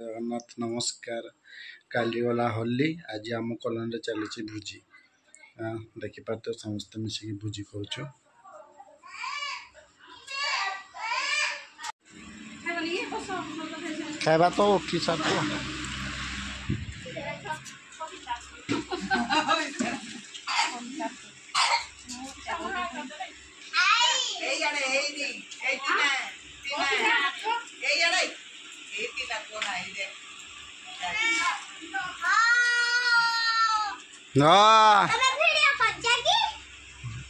जगन्नाथ नमस्कार। काली गला होली आज आम कलोनी चली भोजी देखिपार समस्त मिसिक भोजी करुचु। खाइबा तो उठी सार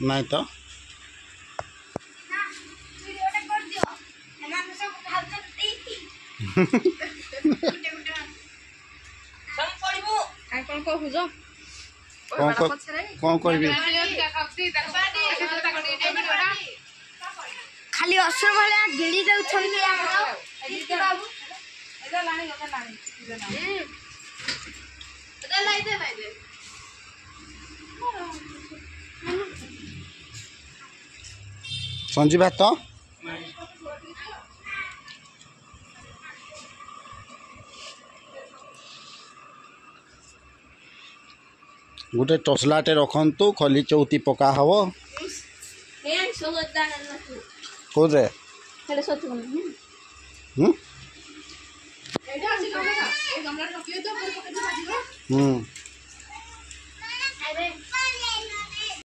नहीं तो कौन कर खाली असर भाया गिड़ी दउछन्ती संजीव भात गोटे टसलाटे रखु खली चौथी पका हम कौरे